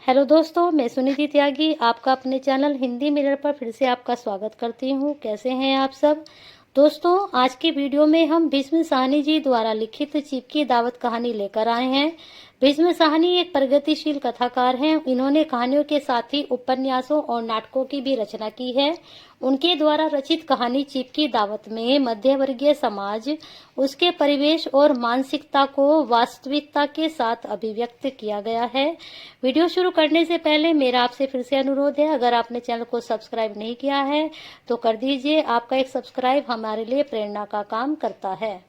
Hello दोस्तों, मैं सुनिधि त्यागी आपका अपने चैनल हिंदी मिरर पर फिर से आपका स्वागत करती हूँ। कैसे हैं आप सब दोस्तों? आज की वीडियो में हम भीष्म साहनी जी द्वारा लिखित चीप की दावत कहानी लेकर आए हैं। भीष्म साहनी एक प्रगतिशील कथाकार हैं। इन्होंने कहानियों के साथ ही उपन्यासों और नाटकों की भी रचना की है। उनके द्वारा रचित कहानी चीप की दावत में मध्यवर्गीय समाज, उसके परिवेश और मानसिकता को वास्तविकता के साथ अभिव्यक्त किया गया है। वीडियो शुरू करने से पहले मेरा आपसे फिर से अनुरोध है, अगर आपने चैनल को सब्सक्राइब नहीं किया है तो कर दीजिए। आपका एक सब्सक्राइब हमारे लिए प्रेरणा का काम करता है।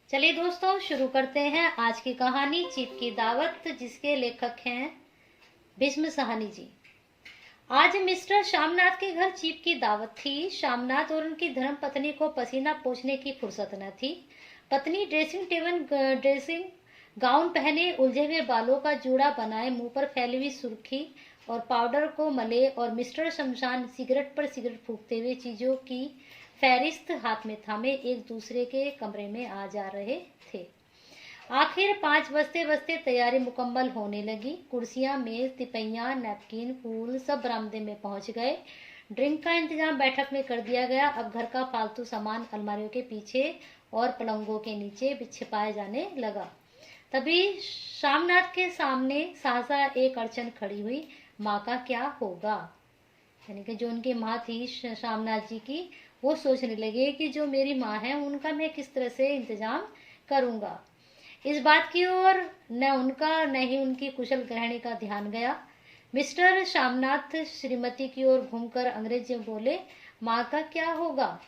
चलिए दोस्तों, शुरू करते हैं आज की कहानी चीप की दावत, जिसके लेखक हैं भीष्म साहनी जी। आज मिस्टर श्यामनाथ के घर चीप की दावत थी। श्यामनाथ और उनकी धर्म पत्नी को पसीना पोंछने की फुर्सत न थी। पत्नी ड्रेसिंग गाउन पहने, उलझे हुए बालों का जूड़ा बनाए, मुंह पर फैली हुई सुर्खी और पाउडर को मले, और मिस्टर शमशान सिगरेट पर सिगरेट फूंकते हुए चीजों की फहरिस्त हाथ में थामे एक दूसरे के कमरे में आ जा रहे थे। आखिर 5 बजते बजते तैयारी मुकम्मल होने लगी। कुर्सियां, मेज, तिपैया, नैपकिन, फूल सब बरामदे में पहुंच गए। ड्रिंक का इंतजाम बैठक में कर दिया गया। अब घर का फालतू सामान अलमारियों के पीछे और पलंगों के नीचे छिपाया जाने लगा। तभी श्यामनाथ के सामने सहसा एक अड़चन खड़ी हुई। माँ का क्या होगा? यानी कि जो उनकी माँ थी श्यामनाथ जी की, वो सोचने लगे कि जो मेरी माँ है उनका मैं किस तरह से इंतजाम करूंगा। इस बात की ओर न उनका न ही उनकी कुशल गृहिणी का ध्यान गया। मिस्टर श्यामनाथ श्रीमती की ओर घूमकर अंग्रेजी में बोले, माँ का क्या होगा?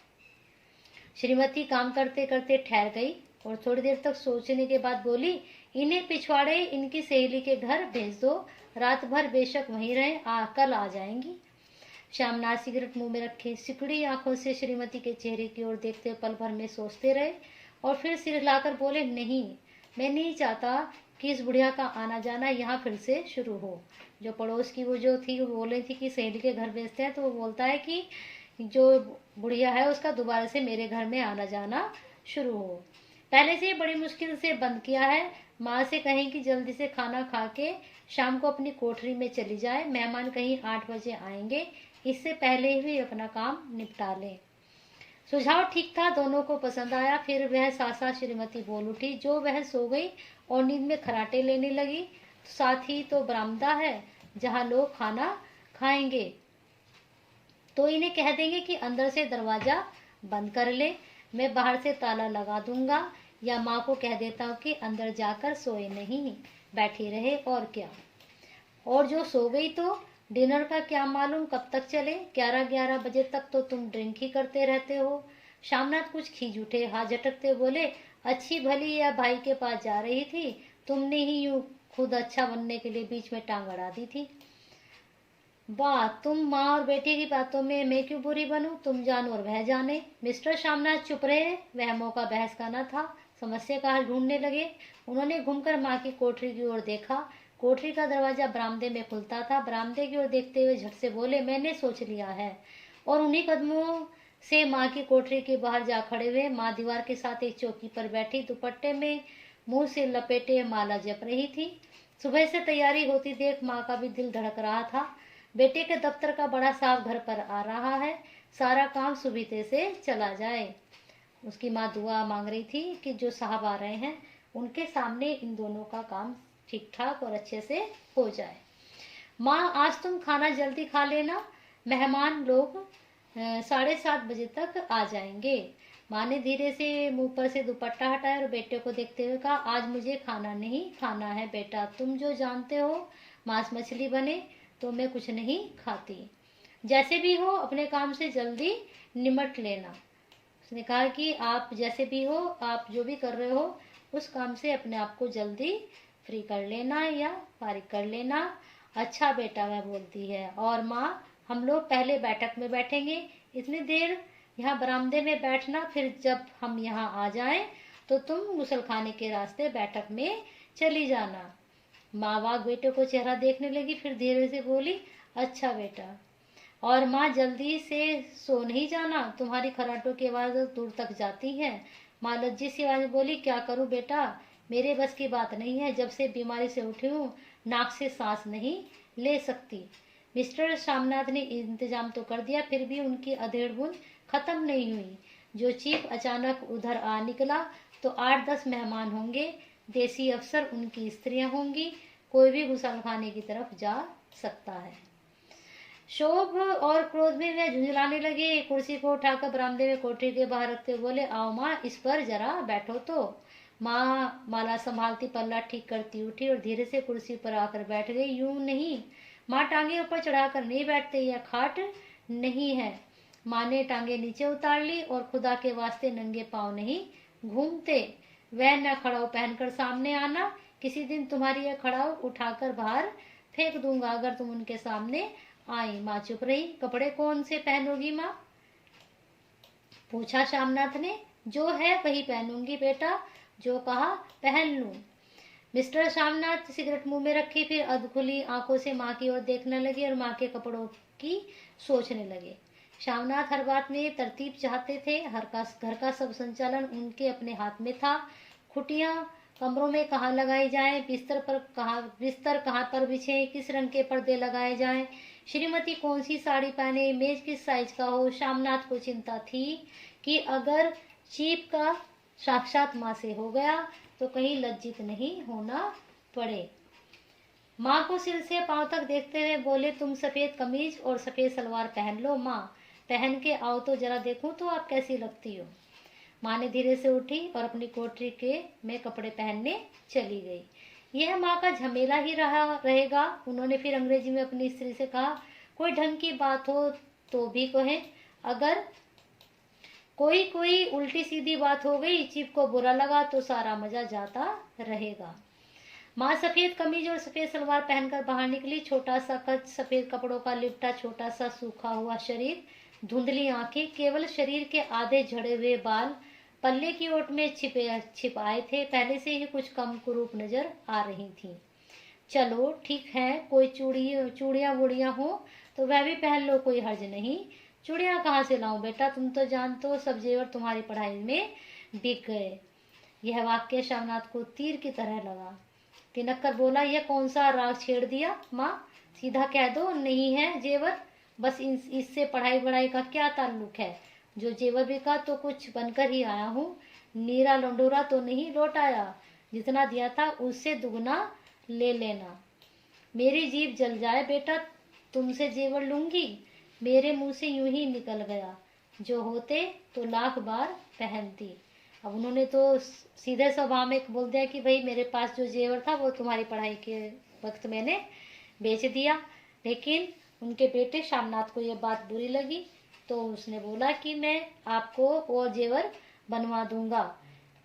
श्रीमती काम करते करते ठहर गई और थोड़ी देर तक सोचने के बाद बोली, इन्हें पिछवाड़े इनकी सहेली के घर भेज दो, रात भर बेशक वहीं रहे, कल आ जाएंगी। श्यामनाथ सिगरेट मुंह में रखे सिकुड़ी आंखों से श्रीमती के चेहरे की ओर देखते पल भर में सोचते रहे और फिर सिर हिलाकर बोले, नहीं, मैं नहीं चाहता कि इस बुढ़िया का आना जाना यहाँ फिर से शुरू हो। जो पड़ोस की वो जो थी, वो बोल रही थी कि सहेली के घर भेजते हैं, तो वो बोलता है कि जो बुढ़िया है उसका दोबारा से मेरे घर में आना जाना शुरू हो। पहले से बड़ी मुश्किल से बंद किया है। माँ से कहें कि जल्दी से खाना खा के शाम को अपनी कोठरी में चली जाए। मेहमान कहीं 8 बजे आएंगे, इससे पहले ही अपना काम निपटा लें। सुझाव ठीक था, दोनों को पसंद आया। फिर वह सासा श्रीमती बोल उठी। जो वह सो गई और नींद में खराटे लेने लगी। साथ ही तो बरामदा है जहाँ लोग खाना खाएंगे, तो इन्हें कह देंगे कि अंदर से दरवाजा बंद कर ले, मैं बाहर से ताला लगा दूंगा, या माँ को कह देता हूँ कि अंदर जाकर सोए नहीं, बैठी रहे, और क्या। और जो सो गई तो डिनर का क्या मालूम कब तक चले, 11-11 बजे तक तो तुम ड्रिंक ही करते रहते हो। श्यामनाथ कुछ खींच उठे, हाथ झटकते बोले, अच्छी भली या भाई के पास जा रही थी, तुमने ही यूं खुद अच्छा बनने के लिए बीच में टांग अड़ा दी थी। वाह, तुम माँ और बेटी की बातों में मैं क्यों बुरी बनूं? तुम जानो और वह जाने। मिस्टर श्यामनाथ चुप रहे। वह मौका बहस का न था। समस्या का हल ढूंढने लगे। उन्होंने घूमकर माँ की कोठरी की ओर देखा। कोठरी का दरवाजा बरामदे में खुलता था। बरामदे की ओर देखते हुए झट से बोले, मैंने सोच लिया है। और उन्हीं कदमों से माँ की कोठरी के बाहर जा खड़े हुए। माँ दीवार के साथ एक चौकी पर बैठी दुपट्टे में मुंह से लपेटे माला जप रही थी। सुबह से तैयारी होती देख माँ का भी दिल धड़क रहा था। बेटे के दफ्तर का बड़ा साहब घर पर आ रहा है, सारा काम सुविधे से चला जाए। उसकी माँ दुआ मांग रही थी कि जो साहब आ रहे हैं उनके सामने इन दोनों का काम ठीक ठाक और अच्छे से हो जाए। माँ, आज तुम खाना जल्दी खा लेना, मेहमान लोग 7:30 बजे तक आ जाएंगे। माँ ने धीरे से मुंह पर से दुपट्टा हटाया और बेटे को देखते हुए कहा, आज मुझे खाना नहीं खाना है बेटा, तुम जो जानते हो मांस मछली बने तो मैं कुछ नहीं खाती। जैसे भी हो अपने काम से जल्दी निमट लेना। उसने कहा कि आप जैसे भी हो, आप जो भी कर रहे हो उस काम से अपने आप को जल्दी फ्री कर लेना या फारिग कर लेना। अच्छा बेटा, वह बोलती है। और माँ, हम लोग पहले बैठक में बैठेंगे, इतनी देर यहाँ बरामदे में बैठना, फिर जब हम यहाँ आ जाएं तो तुम गुसलखाने के रास्ते बैठक में चली जाना। माँ बाप बेटे को चेहरा देखने लगी, फिर धीरे से बोली, अच्छा बेटा। और माँ जल्दी से सो नहीं जाना, तुम्हारी खराटों की आवाज दूर तक जाती है। माँ लज्जित सी आवाज में बोली, क्या करूँ बेटा, मेरे बस की बात नहीं है, जब से बीमारी से उठी हूँ नाक से सांस नहीं ले सकती। मिस्टर शामनाथ ने इंतजाम तो कर दिया, फिर भी उनकी अधेड़ बूंद खत्म नहीं हुई। जो चीफ अचानक उधर आ निकला तो 8-10 मेहमान होंगे, देसी अफसर, उनकी स्त्रियां होंगी, कोई भी गुसलखाने की तरफ जा सकता है। शोभ और क्रोध में वह झुंझलाने लगे। कुर्सी को उठाकर बरामदे में कोठरी के बाहर रखते बोले, आओ माँ, इस पर जरा बैठो तो। माँ माला संभालती पल्ला ठीक करती उठी और धीरे से कुर्सी पर आकर बैठ गई। यूं नहीं, माँ टांगे ऊपर चढ़ाकर नहीं बैठते, यह खाट नहीं है। माँ ने टांगे नीचे उतार ली और खुदा के वास्ते नंगे पाँव नहीं घूमते। वह न खड़ाऊ पहनकर सामने आना, किसी दिन तुम्हारी यह खड़ाऊ उठाकर बाहर फेंक दूंगा अगर तुम उनके सामने आई। माँ चुप रही। कपड़े कौन से पहनोगी माँ, पूछा शामनाथ ने। जो है वही पहनूंगी बेटा, जो कहा पहन लूं। मिस्टर शामनाथ सिगरेट मुंह में रखी, फिर अधखुली आंखों से माँ की ओर देखने लगे और माँ के कपड़ों की सोचने लगे। शामनाथ हर बात में तरतीब चाहते थे। घर का सब संचालन उनके अपने हाथ में था। खुटियां कमरों में कहाँ लगाई जाए, बिस्तर कहाँ पर बिछे, किस रंग के पर्दे लगाए जाएं, श्रीमती कौन सी साड़ी पहने, मेज किस साइज का हो। शामनाथ को चिंता थी कि अगर चीफ का साक्षात माँ से हो गया तो कहीं लज्जित नहीं होना पड़े। माँ को सिर से पांव तक देखते हुए बोले, तुम सफेद कमीज और सफेद सलवार पहन लो माँ, पहन के आओ तो जरा देखूं तो आप कैसी लगती हो। माँ ने धीरे से उठी और अपनी कोठरी के में कपड़े पहनने चली गई। यह माँ का झमेला ही रहेगा। उन्होंने फिर अंग्रेजी में अपनी स्त्री से कहा, कोई ढंग की बात हो तो भी कहें, अगर कोई उल्टी सीधी बात हो गई, चीफ को बुरा लगा तो सारा मजा जाता रहेगा। माँ सफेद कमीज और सफेद सलवार पहनकर बाहर निकली। छोटा सा कच, सफेद कपड़ों का लिपटा छोटा सा सूखा हुआ शरीर, धुंधली आंखें, केवल शरीर के आधे झड़े हुए बाल पल्ले की ओट में छिपाए थे, पहले से ही कुछ कम कुरूप नजर आ रही थी। चलो ठीक है, कोई चूड़ियां वुड़ियां हो तो वह भी पहन लो, कोई हर्ज नहीं। चूड़ियां कहाँ से लाऊं बेटा, तुम तो जानते हो सब जेवर तुम्हारी पढ़ाई में बिक गए। यह वाक्य शामनाथ को तीर की तरह लगा। तिनक कर बोला, यह कौन सा राग छेड़ दिया माँ, सीधा कह दो नहीं है जेवर, बस इससे पढ़ाई वढ़ाई का क्या ताल्लुक है। जो जेवर बिका तो कुछ बनकर ही आया हूँ, नीरा लंडोरा तो नहीं लौट आया, जितना दिया था उससे दुगना ले लेना। मेरी जीभ जल जाए बेटा, तुमसे जेवर लूंगी, मेरे मुंह से यूं ही निकल गया, जो होते तो लाख बार पहनती। अब उन्होंने तो सीधे स्वभाव में बोल दिया कि भाई मेरे पास जो जेवर था वो तुम्हारी पढ़ाई के वक्त मैंने बेच दिया। लेकिन उनके बेटे शामनाथ को यह बात बुरी लगी, तो उसने बोला कि मैं आपको वो जेवर बनवा दूंगा।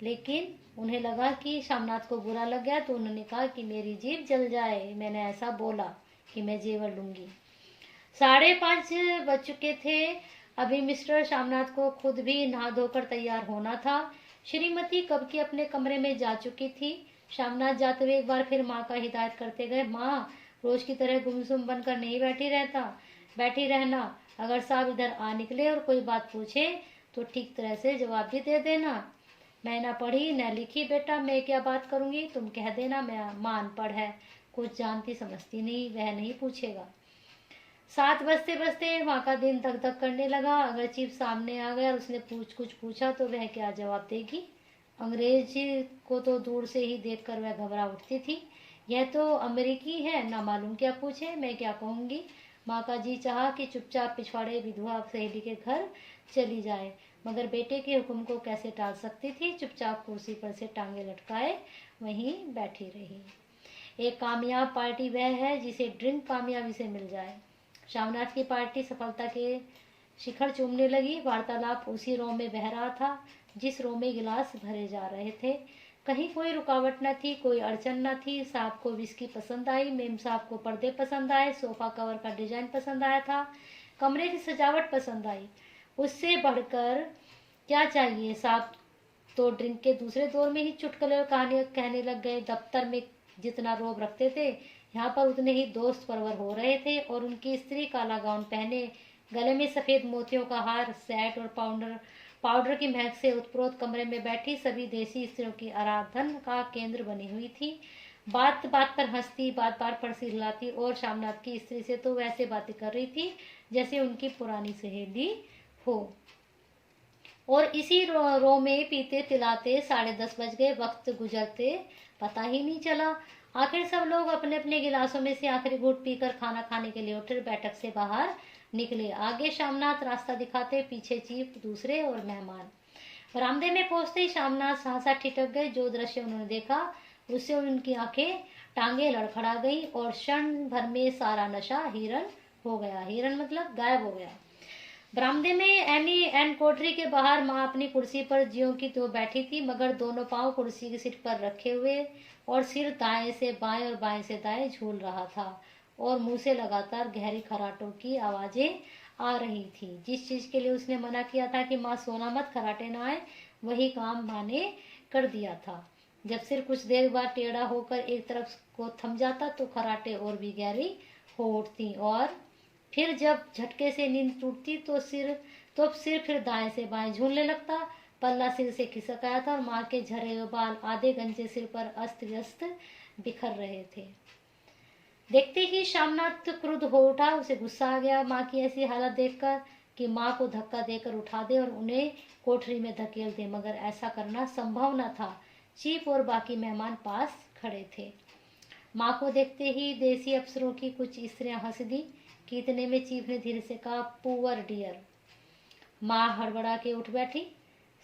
लेकिन उन्हें लगा कि शामनाथ को बुरा लग गया, तो उन्होंने कहा कि मेरी जीभ जल जाए, मैंने ऐसा बोला कि मैं जेवर लूंगी। 5:30 बज चुके थे। अभी मिस्टर शामनाथ को खुद भी नहा धोकर तैयार होना था। श्रीमती कब की अपने कमरे में जा चुकी थी। शामनाथ जाते हुए एक बार फिर माँ का हिदायत करते गए, माँ रोज की तरह गुमसुम बनकर नहीं बैठी रहना, अगर साहब इधर आ निकले और कोई बात पूछे तो ठीक तरह से जवाब भी दे देना। मैं ना पढ़ी न लिखी बेटा, मैं क्या बात करूंगी, तुम कह देना मैं माँ अनपढ़ है, कुछ जानती समझती नहीं, वह नहीं पूछेगा। 7 बजते बजते वहाँ का दिन धक धक करने लगा। अगर चीफ सामने आ गया और उसने कुछ पूछा तो वह क्या जवाब देगी। अंग्रेजी को तो दूर से ही देखकर वह घबरा उठती थी। यह तो अमेरिकी है, ना मालूम क्या पूछे, मैं क्या कहूँगी। माँ का जी चाहा कि चुपचाप पिछवाड़े विधवा सहेली के घर चली जाए, मगर बेटे के हुक्म को कैसे टाल सकती थी। चुपचाप कुर्सी पर से टांगे लटकाए वहीं बैठी रही। एक कामयाब पार्टी वह है जिसे ड्रिंक कामयाबी से मिल जाए। शामनाथ की पार्टी सफलता के शिखर चूमने लगी। वार्तालाप उसी रो में बह रहा था जिस रो में गिलास भरे जा रहे थे। कहीं कोई रुकावट न थी, कोई अड़चन न थी। साहब को विस्की पसंद आई, मेम साहब को पर्दे पसंद आए, सोफा कवर का डिजाइन पसंद आया था, कमरे की सजावट पसंद आई। उससे बढ़कर क्या चाहिए। साहब तो ड्रिंक के दूसरे दौर में ही चुटकुले और कहानियां कहने लग गए। दफ्तर में जितना रोब रखते थे यहाँ पर उतने ही दोस्त परवर हो रहे थे और उनकी स्त्री काला गाउन पहने, गले में सफेद मोतियों का हार, सेट और पाउडर की महक से उत्प्रोत कमरे में बैठी सभी देसी स्त्रियों की आराधन का केंद्र बनी हुई थी। बात बात पर हंसती, बात बात पर सिर हिलाती और शामनाथ की स्त्री से तो वैसे बातें कर रही थी जैसे उनकी पुरानी सहेली हो। और इसी रो में पीते तिलाते 10:30 बज गए। वक्त गुजरते पता ही नहीं चला। आखिर सब लोग अपने अपने गिलासों में से आखिरी घूंट पीकर खाना खाने के लिए उठे, बैठक से बाहर निकले। आगे शामनाथ रास्ता दिखाते, पीछे चीफ, दूसरे और मेहमान। बरामदे में पहुंचते ही शामनाथ सहसा ठिठक गए। जो दृश्य उन्होंने देखा उससे उनकी आंखें टांगे लड़खड़ा गई और क्षण भर में सारा नशा हिरन हो गया। हिरन मतलब गायब हो गया। बरामदे में एन कोठरी के बाहर माँ अपनी कुर्सी पर ज्यों की त्यों बैठी थी, मगर दोनों पांव कुर्सी की सीट पर रखे हुए और सिर दाएं से बाएं और बाएं से दाएं झूल रहा था और मुंह से लगातार गहरी खराटों की आवाजें आ रही थी। जिस चीज के लिए उसने मना किया था कि माँ सोना मत, खराटे ना आए, वही काम माँ ने कर दिया था। जब सिर कुछ देर बाद टेढ़ा होकर एक तरफ को थम जाता तो खराटे और भी गहरी हो उठती और फिर जब झटके से नींद टूटती तो सिर फिर दाएं से बाएं झूलने लगता। पल्ला सिर से खिसक आया था और माँ के झरे हुए बाल आधे गंजे सिर पर अस्त व्यस्त बिखर रहे थे। देखते ही शामनाथ क्रुद्ध हो उठा। उसे गुस्सा आ गया माँ की ऐसी हालत देखकर कि माँ को धक्का देकर उठा दे और उन्हें कोठरी में धकेल दे, मगर ऐसा करना संभव न था। चीफ और बाकी मेहमान पास खड़े थे। माँ को देखते ही देसी अफसरों की कुछ स्त्रियां हंस दी कि इतने में चीफ ने धीरे से कहा, पुअर डियर। माँ हड़बड़ा के उठ बैठी।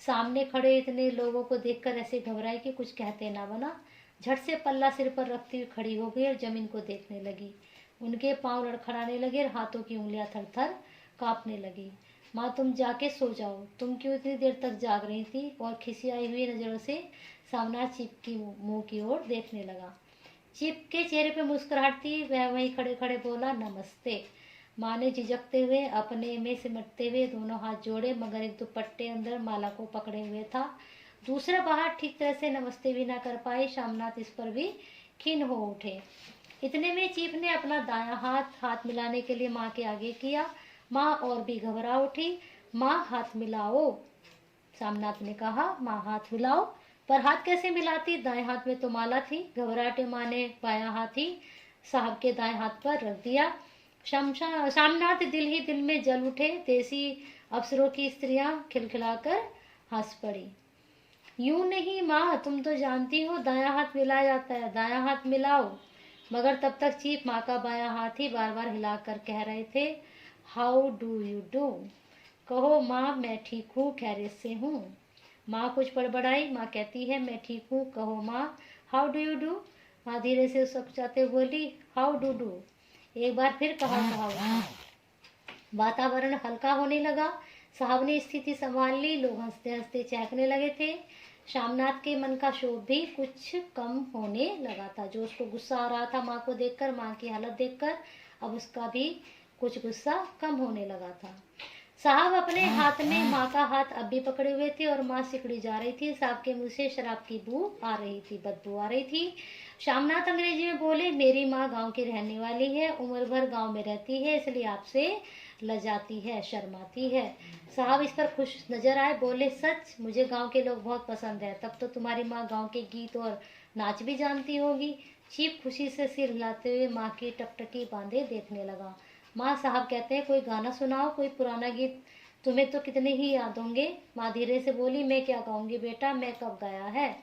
सामने खड़े इतने लोगों को देखकर ऐसे घबराई कि कुछ कहते ना बना। झट से पल्ला सिर पर रखती हुई खड़ी हो गई और जमीन को देखने लगी। उनके पांव लड़खड़ाने लगे और हाथों की उंगलियां थर-थर कांपने लगी। माँ, तुम जाके सो जाओ। तुम क्यों इतनी देर तक जाग रही थी? और खिसियाई हुई नजरों से सामना चीफ की मुंह की ओर देखने लगा। चीफ के चेहरे पे मुस्कुराहट थी। वह वहीं खड़े खड़े बोला, नमस्ते। माँ ने झिझकते हुए अपने में सिमटते हुए दोनों हाथ जोड़े, मगर एक दुपट्टे अंदर माला को पकड़े हुए था, दूसरा बाहर ठीक तरह से नमस्ते भी ना कर पाए। शामनाथ इस पर भी खिन्न हो उठे। इतने में चीफ ने अपना दायां हाथ मिलाने के लिए माँ के आगे किया। माँ और भी घबरा उठी। माँ, हाथ मिलाओ। शामनाथ ने कहा, माँ हाथ मिलाओ। पर हाथ कैसे मिलाती? दाएं हाथ में तो माला थी। घबराहटे माँ ने बायां हाथ ही साहब के दाएं हाथ पर रख दिया। शामनाथ दिल ही दिल में जल उठे। देसी अफसरों की स्त्रियां खिलखिलाकर हंस पड़ी। यूं नहीं माँ, तुम तो जानती हो दायां हाथ मिलाया जाता है, दायां हाथ मिलाओ। मगर तब तक चीफ माँ का बायां हाथ ही बार बार हिलाकर कह रहे थे, हाउ डू यू डू। कहो माँ, मैं ठीक हूँ, खैरियत से हूँ। माँ कुछ बड़बड़ाई। माँ कहती है, मैं ठीक हूँ। कहो माँ, हाउ डू यू डू। माँ धीरे से सकचाते बोली, हाउ डू डू। एक बार फिर कहा। वातावरण हल्का होने लगा। साहब ने स्थिति संभाल ली। लोग हंसते हंसते चहकने लगे थे। शामनाथ के मन का क्षोभ भी कुछ कम होने लगा था। जो उसको गुस्सा आ रहा था माँ को देखकर, माँ की हालत देखकर, अब उसका भी कुछ गुस्सा कम होने लगा था। साहब अपने हाथ में माँ का हाथ अब भी पकड़े हुए थे और माँ सिकुड़ी जा रही थी। साहब के मुंह से शराब की बदबू आ रही थी। शामनाथ अंग्रेजी में बोले, मेरी माँ गांव की रहने वाली है, उम्र भर गांव में रहती है, इसलिए आपसे लजाती है, शर्माती है। साहब इस पर खुश नजर आए। बोले, सच? मुझे गांव के लोग बहुत पसंद है। तब तो तुम्हारी माँ गांव के गीत और नाच भी जानती होगी। चीफ खुशी से सिर हिलाते हुए माँ की टकटकी बांधे देखने लगा। माँ, साहब कहते हैं कोई गाना सुनाओ, कोई पुराना गीत, तुम्हें तो कितने ही याद होंगे। माँ धीरे से बोली, मैं क्या गाऊंगी बेटा, मैं कब गाया है।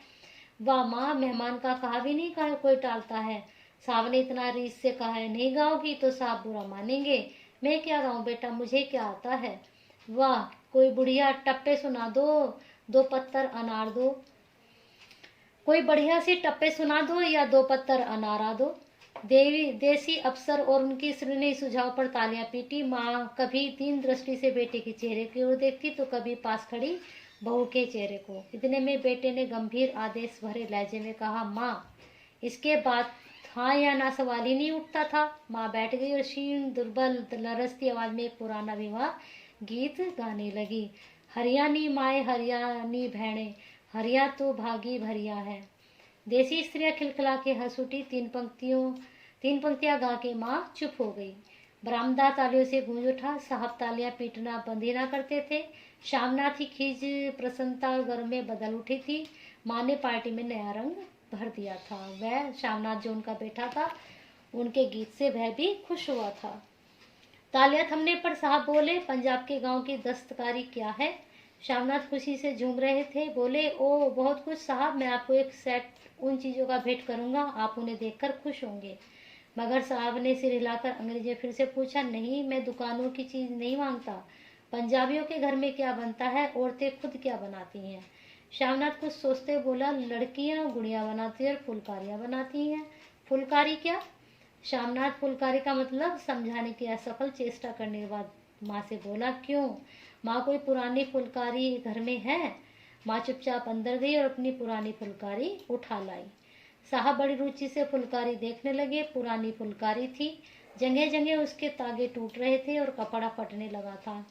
वाह माँ, मेहमान का कहा भी नहीं कहा कोई टालता है। साहब ने इतना रीस से कहा है, नहीं गाओगी तो साहब बुरा मानेंगे। मैं क्या गाऊं बेटा, मुझे क्या आता है। वाह, कोई बुढ़िया टप्पे सुना दो, 2 पत्तर अनार दो। कोई बढ़िया सी टप्पे सुना दो या 2 पत्तर अनारा दो। देसी अफसर और उनकी स्त्री ने सुझाव पर तालियां पीटी। माँ कभी दीन दृष्टि से बेटे के चेहरे की ओर देखती तो कभी पास खड़ी बहू के चेहरे को। इतने में बेटे ने गंभीर आदेश भरे लहजे में कहा, माँ। इसके बाद हाँ या ना सवाल ही नहीं उठता था। माँ बैठ गई और क्षीण दुर्बल लरसती आवाज में एक पुराना विवाह गीत गाने लगी। हरियाणी माए हरियाणी भैणे, हरिया तो भागी भरिया है। देसी स्त्रियां खिलखिला के हंस उठी। 3 पंक्तियों 3 पंक्तियां गा के माँ चुप हो गई। बरामदा तालियों से गूंज उठा। साहब तालियां पीटना बंद ही ना करते थे। श्यामनाथ की खींच प्रसन्नता और गर्व में बदल उठी थी। माँ ने पार्टी में नया रंग भर दिया था। वह श्यामनाथ जो उनका बेटा था, उनके गीत से वह भी खुश हुआ था। तालियां थमने पर साहब बोले, पंजाब के गांव की दस्तकारी क्या है? श्यामनाथ खुशी से झूम रहे थे। बोले, ओ बहुत कुछ साहब, मैं आपको एक सेट उन चीजों का भेंट करूंगा, आप उन्हें देखकर खुश होंगे। मगर साहब ने सिर हिलाकर अंग्रेजी फिर से पूछा, नहीं, मैं दुकानों की चीज नहीं मांगता। पंजाबियों के घर में क्या बनता है, औरतें खुद क्या बनाती हैं? श्यामनाथ कुछ सोचते बोला, लड़कियां गुड़िया बनाती है और फुलकारियां बनाती हैं। फुलकारी क्या? श्यामनाथ फुलकारी का मतलब समझाने की असफल चेष्टा करने के बाद माँ से बोला, क्यों माँ, कोई पुरानी फुलकारी घर में है? माँ चुपचाप अंदर गई और अपनी पुरानी फुलकारी उठा लाई। साहब बड़ी रुचि से फुलकारी देखने लगे। पुरानी फुलकारी थी, जगह जगह उसके तागे टूट रहे थे और कपड़ा फटने लगा था।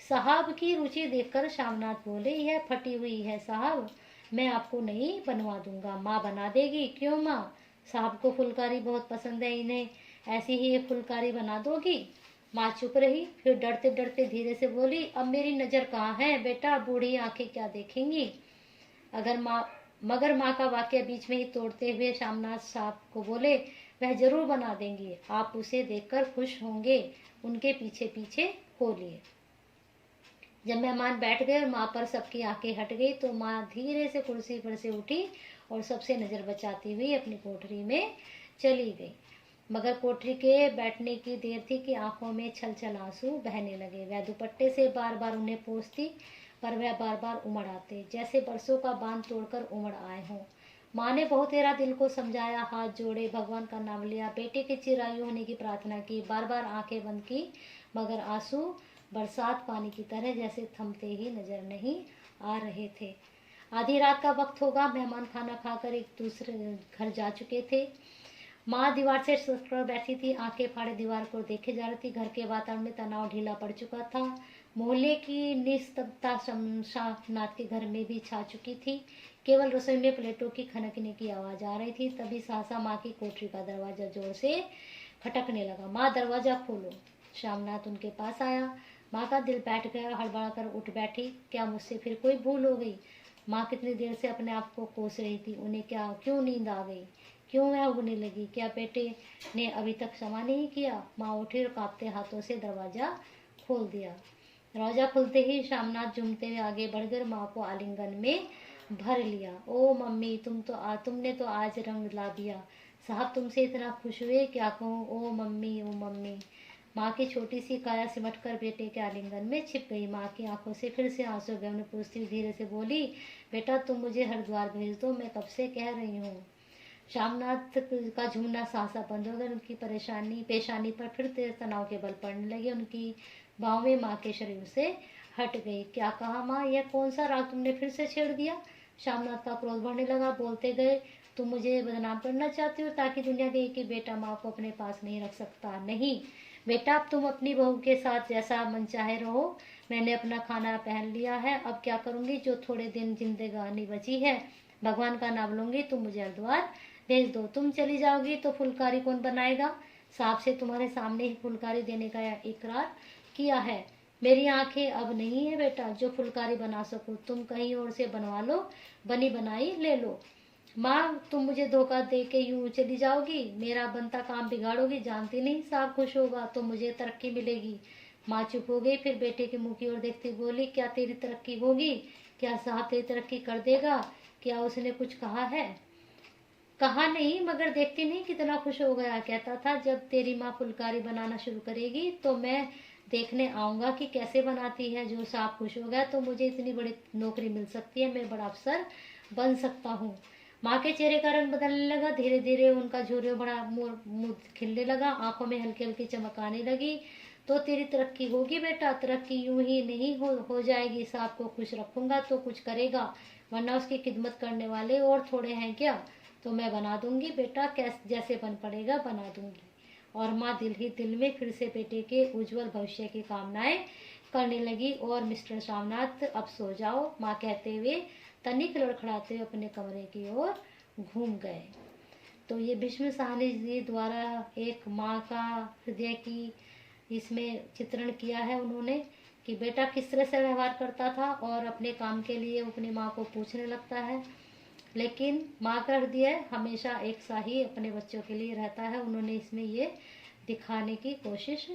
साहब की रुचि देखकर श्यामनाथ बोले, यह फटी हुई है साहब, मैं आपको नहीं बनवा दूंगा, माँ बना देगी। क्यों माँ? साहब को फुलकारी बहुत पसंद है, इन्हें ऐसी ही एक फुलकारी बना दोगी? माँ चुप रही, फिर डरते डरते धीरे से बोली, अब मेरी नजर कहाँ है बेटा, बूढ़ी आंखें क्या देखेंगी? मगर माँ का वाक्य बीच में ही तोड़ते हुए श्यामनाथ साहब को बोले, वह जरूर बना देंगी, आप उसे देखकर खुश होंगे। उनके पीछे पीछे हो लिए। जब मेहमान बैठ गए और माँ पर सबकी आंखें हट गई तो माँ धीरे से कुर्सी पर से उठी और सबसे नजर बचाती हुई अपनी कोठरी में चली गई। मगर कोठरी के बैठने की देर थी कि आंखों में छल छल आंसू बहने लगे। वह दुपट्टे से बार बार उन्हें पोंछती, पर वह बार बार उमड़ आते, जैसे बरसों का बांध तोड़कर उमड़ आए हों। माँ ने बहुत तेरा दिल को समझाया, हाथ जोड़े, भगवान का नाम लिया, बेटे के चिरायु होने की प्रार्थना की, बार बार आंखें बंद की, मगर आंसू बरसात पानी की तरह जैसे थमते ही नजर नहीं आ रहे थे। आधी रात का वक्त होगा। मेहमान खाना खाकर एक दूसरे घर जा चुके थे। माँ दीवार से सटकर बैठी थी, आंखें फाड़े दीवार को देखे जा रही थी। घर के वातावरण में तनाव ढीला पड़ चुका था। मोहल्ले की निस्तब्धता श्यामनाथ के घर में भी छा चुकी थी। केवल रसोई में प्लेटों की खनकने की आवाज आ रही थी। तभी सहसा माँ की कोठरी का दरवाजा जोर से खटकने लगा। माँ, दरवाजा खोलो। श्यामनाथ उनके पास आया। माँ का दिल बैठ गया, हड़बड़ा कर उठ बैठी। क्या मुझसे फिर कोई भूल हो गई? माँ कितनी देर से अपने आप को कोस रही थी। उन्हें क्यों नींद आ गई? क्यों वह उगने लगी? क्या बेटे ने अभी तक क्षमा नहीं किया? माँ उठी और कांपते हाथों से दरवाजा खोल दिया। दरवाजा खुलते ही श्यामनाथ झूमते हुए आगे बढ़कर माँ को आलिंगन में भर लिया। ओ मम्मी, तुमने तो आज रंग ला दिया। साहब तुमसे इतना खुश हुए, क्या कहूँ। ओ मम्मी, ओ मम्मी। माँ की छोटी सी काया सिमटकर बेटे के आलिंगन में छिप गई। माँ की आंखों से फिर से आंसू गए। उन्हें पूछती हुई धीरे से बोली, बेटा तुम मुझे हरिद्वार भेज दो, मैं कब से कह रही हूँ। श्यामनाथ का झूमना सासा बंद हो गया। उनकी पेशानी पर फिर तेज तनाव के बल पड़ने लगे। उनकी बाहें माँ के शरीर से हट गई। क्या कहा माँ, यह कौन सा राग तुमने फिर से छेड़ दिया? श्यामनाथ का क्रोध बढ़ने लगा। बोलते गए, तुम मुझे बदनाम करना चाहती हो ताकि दुनिया कहे कि बेटा माँ को अपने पास नहीं रख सकता। नहीं बेटा, अब तुम अपनी बहू के साथ जैसा मन चाहे रहो। मैंने अपना खाना पहन लिया है, अब क्या करूंगी? जो थोड़े दिन जिंदगानी बची है, भगवान का नाम लूंगी। तुम मुझे हरिद्वार भेज दो। तुम चली जाओगी तो फुलकारी कौन बनाएगा? साहब से तुम्हारे सामने ही फुलकारी देने का इकरार किया है। मेरी आंखें अब नहीं है बेटा जो फुलकारी बना सको। तुम कहीं और से बनवा लो, बनी बनाई ले लो। माँ, तुम मुझे धोखा दे के यूं चली जाओगी, मेरा बनता काम बिगाड़ोगी। जानती नहीं साहब खुश होगा तो मुझे तरक्की मिलेगी। माँ चुप हो गई, फिर बेटे के मुंह की ओर देखती बोली, क्या तेरी तरक्की होगी? क्या साहब तेरी तरक्की कर देगा? क्या उसने कुछ कहा है? कहा नहीं, मगर देखती नहीं कितना खुश हो गया। कहता था जब तेरी माँ फुलकारी बनाना शुरू करेगी तो मैं देखने आऊंगा कि कैसे बनाती है। जो साहब खुश हो गया तो मुझे इतनी बड़ी नौकरी मिल सकती है, मैं बड़ा अफसर बन सकता हूँ। माँ के चेहरे का रंग बदलने लगा। धीरे धीरे उनका झुर्रियों बड़ा मुंह खिलने लगा, आंखों में हल्की हल्की चमक आने लगी। तो तेरी तरक्की होगी बेटा, तरक्की यूं ही नहीं हो जाएगी। साहब को खुश रखूंगा तो कुछ करेगा, वरना उसकी खिदमत करने वाले और थोड़े हैं क्या? तो मैं बना दूंगी बेटा, जैसे बन पड़ेगा बना दूंगी। और माँ दिल ही दिल में फिर से बेटे के उज्जवल भविष्य की कामनाएं करने लगी। और मिस्टर श्यामनाथ अब सो जाओ, माँ कहते हुए तनिक लड़खड़ाते हुए अपने कमरे की ओर घूम गए। तो ये भीष्म साहनी जी द्वारा एक माँ का हृदय की इसमें चित्रण किया है उन्होंने कि बेटा किस तरह से व्यवहार करता था और अपने काम के लिए अपनी माँ को पूछने लगता है, लेकिन माँ का हृदय हमेशा एक सा ही अपने बच्चों के लिए रहता है। उन्होंने इसमें ये दिखाने की कोशिश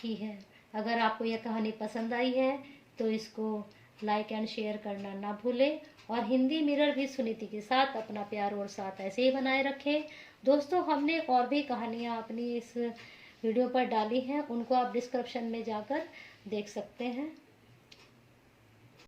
की है। अगर आपको यह कहानी पसंद आई है तो इसको लाइक एंड शेयर करना ना भूलें और हिंदी मिरर भी सुनीति के साथ अपना प्यार और साथ ऐसे ही बनाए रखें। दोस्तों, हमने और भी कहानियाँ अपनी इस वीडियो पर डाली हैं, उनको आप डिस्क्रिप्शन में जाकर देख सकते हैं।